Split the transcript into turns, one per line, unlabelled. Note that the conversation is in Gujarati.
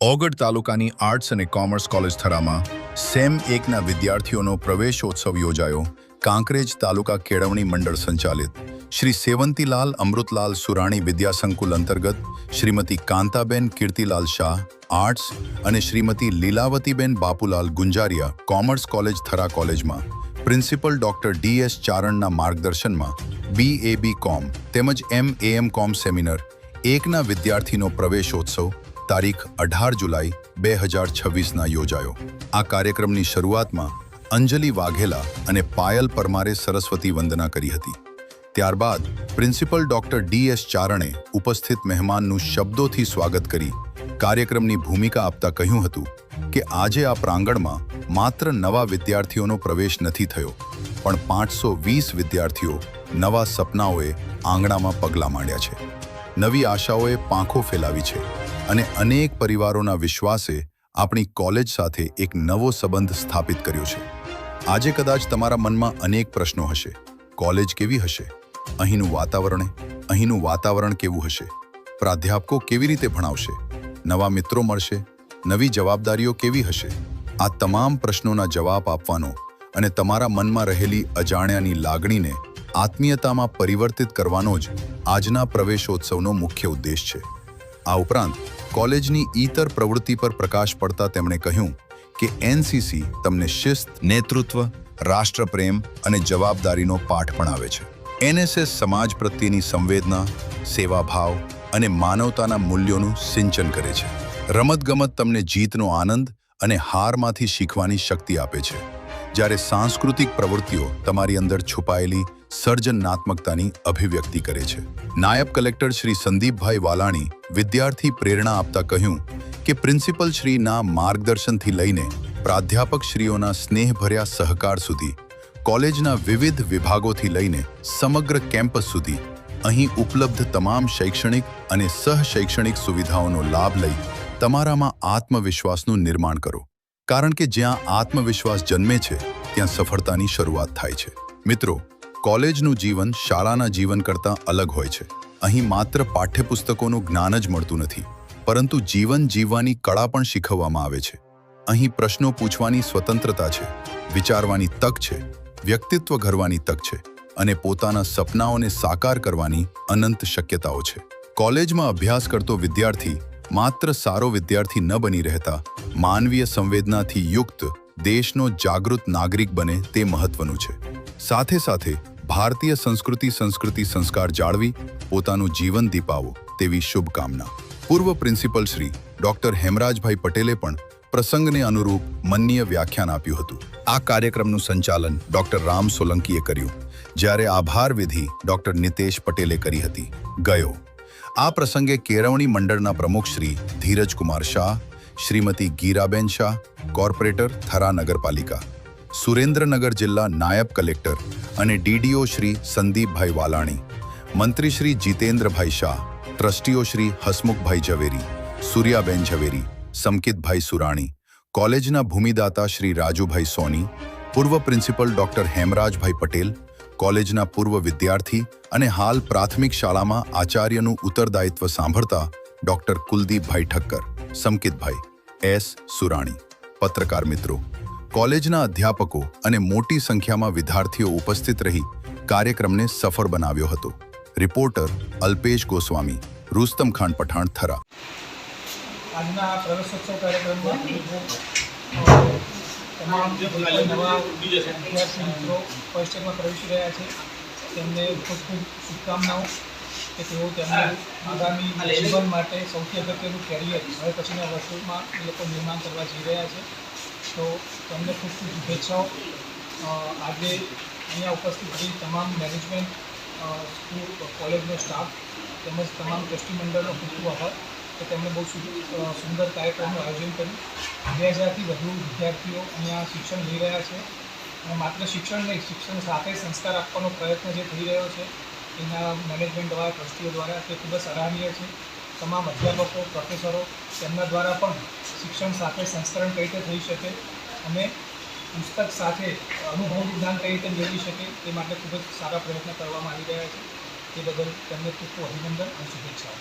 ઓગડ તાલુકાની આર્ટ્સ અને કોમર્સ કોલેજ થરામાં સેમ 1ના વિદ્યાર્થીઓનો પ્રવેશોત્સવ યોજાયો. કાંકરેજ તાલુકા કેળવણી મંડળ સંચાલિત શ્રી સેવંતીલાલ અમૃતલાલ સુરાણી વિદ્યાસંકુલ અંતર્ગત શ્રીમતી કાંતાબેન કીર્તિલાલ શાહ આર્ટ્સ અને શ્રીમતી લીલાવતીબેન બાપુલાલ ગુંજારિયા કોમર્સ કોલેજ થરા કોલેજમાં પ્રિન્સિપલ ડોક્ટર ડી.એસ. ચારણના માર્ગદર્શનમાં BAB કોમ તેમજ MAM કોમ સેમિનાર 1ના વિદ્યાર્થીનો પ્રવેશોત્સવ તારીખ 18 જુલાઈ 2026ના યોજાયો. આ કાર્યક્રમની શરૂઆતમાં અંજલિ વાઘેલા અને પાયલ પરમારે સરસ્વતી વંદના કરી હતી. ત્યારબાદ પ્રિન્સિપલ ડોક્ટર ડી.એસ. ચારણે ઉપસ્થિત મહેમાનનું શબ્દોથી સ્વાગત કરી કાર્યક્રમની ભૂમિકા આપતા કહ્યું હતું કે આજે આ પ્રાંગણમાં માત્ર નવા વિદ્યાર્થીઓનો પ્રવેશ નથી થયો, પણ 520 વિદ્યાર્થીઓ નવા સપનાઓએ આંગણામાં પગલાં માંડ્યા છે, નવી આશાઓએ પાંખો ફેલાવી છે અને અનેક પરિવારોના વિશ્વાસે આપણી કોલેજ સાથે એક નવો સંબંધ સ્થાપિત કર્યો છે. આજે કદાચ તમારા મનમાં અનેક પ્રશ્નો હશે. કોલેજ કેવી હશે? અહીંનું વાતાવરણ કેવું હશે? પ્રાધ્યાપકો કેવી રીતે ભણાવશે? નવા મિત્રો મળશે? નવી જવાબદારીઓ કેવી હશે? આ તમામ પ્રશ્નોના જવાબ આપવાનો અને તમારા મનમાં રહેલી અજાણ્યાની લાગણીને આત્મીયતામાં પરિવર્તિત કરવાનો જ આજના પ્રવેશોત્સવનો મુખ્ય ઉદ્દેશ છે. આ ઉપરાંત કોલેજની ઈતર પ્રવૃત્તિ પર પ્રકાશ પડતા તેમણે કહ્યું કે NCC તમને શિસ્ત, નેતૃત્વ, રાષ્ટ્રપ્રેમ અને જવાબદારીનો પાઠ ભણાવે છે. NSS સમાજ પ્રત્યેની સંવેદના, સેવાભાવ અને માનવતાના મૂલ્યોનું સિંચન કરે છે. રમતગમત તમને જીતનો આનંદ અને હારમાંથી શીખવાની શક્તિ આપે છે, જ્યારે સાંસ્કૃતિક પ્રવૃત્તિઓ તમારી અંદર છુપાયેલી સર્જનાત્મકતાની અભિવ્યક્તિ કરે છે. નાયબ કલેક્ટર શ્રી સંદીપભાઈ વાલાણી વિદ્યાર્થી પ્રેરણા આપતા કહ્યું કે પ્રિન્સિપલ શ્રીના માર્ગદર્શનથી લઈને પ્રાધ્યાપક શ્રીઓના સ્નેહભર્યા સહકાર સુધી, કોલેજના વિવિધ વિભાગોથી લઈને સમગ્ર કેમ્પસ સુધી અહીં ઉપલબ્ધ તમામ શૈક્ષણિક અને સહશૈક્ષણિક સુવિધાઓનો લાભ લઈ તમારામાં આત્મવિશ્વાસનું નિર્માણ કરો, કારણ કે જ્યાં આત્મવિશ્વાસ જન્મે છે ત્યાં સફળતાની શરૂઆત થાય છે. મિત્રો, કોલેજનું જીવન શાળાના જીવન કરતાં અલગ હોય છે. અહીં માત્ર પાઠ્યપુસ્તકોનું જ્ઞાન જ મળતું નથી, પરંતુ જીવન જીવવાની કળા પણ શીખવવામાં આવે છે. અહીં પ્રશ્નો પૂછવાની સ્વતંત્રતા છે, વિચારવાની તક છે, વ્યક્તિત્વ ઘડવાની તક છે અને પોતાના સપનાઓને સાકાર કરવાની અનંત શક્યતાઓ છે. કોલેજમાં અભ્યાસ કરતો વિદ્યાર્થી માત્ર સારો વિદ્યાર્થી ન બની રહેતા માનવીય સંવેદનાથી યુક્ત દેશનો જાગૃત નાગરિક બને તે મહત્વનું છે. સાથે સાથે ભારતીય સંસ્કૃતિ સંસ્કાર જાળવી પોતાનું જીવન દીપાવો તેવી શુભકામના. પૂર્વ પ્રિન્સિપલ શ્રી ડોક્ટર હેમરાજભાઈ પટેલે પણ પ્રસંગને અનુરૂપ મનનીય વ્યાખ્યાન આપ્યું હતું. આ કાર્યક્રમનું સંચાલન ડોક્ટર રામ સોલંકીએ કર્યું, જ્યારે આભાર વિધિ ડોક્ટર નિતેશ પટેલે કરી હતી. આ પ્રસંગે કેળવણી મંડળના પ્રમુખ શ્રી ધીરજકુમાર શાહ, શ્રીમતી ગીરાબેન શાહ, કોર્પોરેટર થરા નગરપાલિકા, સુરેન્દ્રનગર જિલ્લા નાયબ કલેક્ટર અને DDO શ્રી સંદીપભાઈ વાલાણી, મંત્રી શ્રી જીતેન્દ્રભાઈ શાહ, ટ્રસ્ટીઓ શ્રી હસમુખભાઈ ઝવેરી, સૂર્યાબેન ઝવેરી, સમકિતભાઈ સુરાણી, કોલેજના ભૂમિદાતા શ્રી રાજુભાઈ સોની, પૂર્વ પ્રિન્સિપલ ડોક્ટર હેમરાજભાઈ પટેલ, કોલેજના પૂર્વ વિદ્યાર્થી અને હાલ પ્રાથમિક શાળામાં આચાર્યનું ઉત્તરદાયિત્વ સાંભળતા ડોક્ટર કુલદીપભાઈ ઠક્કર, સમકિતભાઈ S. સુરાણી, પત્રકાર મિત્રો, કોલેજના અધ્યાપકો અને મોટી સંખ્યામાં વિદ્યાર્થીઓ ઉપસ્થિત રહી કાર્યક્રમને સફળ બનાવ્યો હતો. રિપોર્ટર અલ્પેશ ગોસ્વામી, રુસ્તમ ખાન પઠાણ, થરા.
આજના પ્રવેશોત્સવ કાર્યક્રમમાં તમામ નવા વિદ્યાર્થી મિત્રો ફર્સ્ટ યરમાં પ્રવેશી રહ્યા છે તેમને ખૂબ ખૂબ શુભકામનાઓ કે તેઓ તેમનું આગામી જીવન માટે સૌથી અગત્યનું કેરિયર હવે પછીના વર્ષોમાં એ લોકો નિર્માણ કરવા જઈ રહ્યા છે. તો તેમને ખૂબ ખૂબ શુભેચ્છાઓ. આજે અહીંયા ઉપસ્થિત રહી તમામ મેનેજમેન્ટ, સ્કૂલ, કોલેજનો સ્ટાફ તેમજ તમામ ટ્રસ્ટી મંડળનો ખૂબ ખૂબ આભાર કે તેમણે બહુ સુંદર કાર્યક્રમનું આયોજન કર્યું. 2000થી વધુ વિદ્યાર્થીઓ અહીંયા શિક્ષણ લઈ રહ્યા છે અને માત્ર શિક્ષણ નહીં, શિક્ષણ સાથે સંસ્કાર આપવાનો પ્રયત્ન જે થઈ રહ્યો છે એના મેનેજમેન્ટ દ્વારા, ટ્રસ્ટીઓ દ્વારા, તે ખૂબ જ સરાહનીય છે. તમામ અધ્યાપકો, પ્રોફેસરો તેમના દ્વારા પણ શિક્ષણ સાથે સંસ્કરણ કઈ રીતે થઈ શકે અને પુસ્તક સાથે અનુભવનું જ્ઞાન કઈ રીતે મેળવી શકે તે માટે ખૂબ જ સારા પ્રયત્ન કરવામાં આવી રહ્યા છે. તે બદલ તેમને ખૂબ ખૂબ અભિનંદન અને શુભેચ્છાઓ.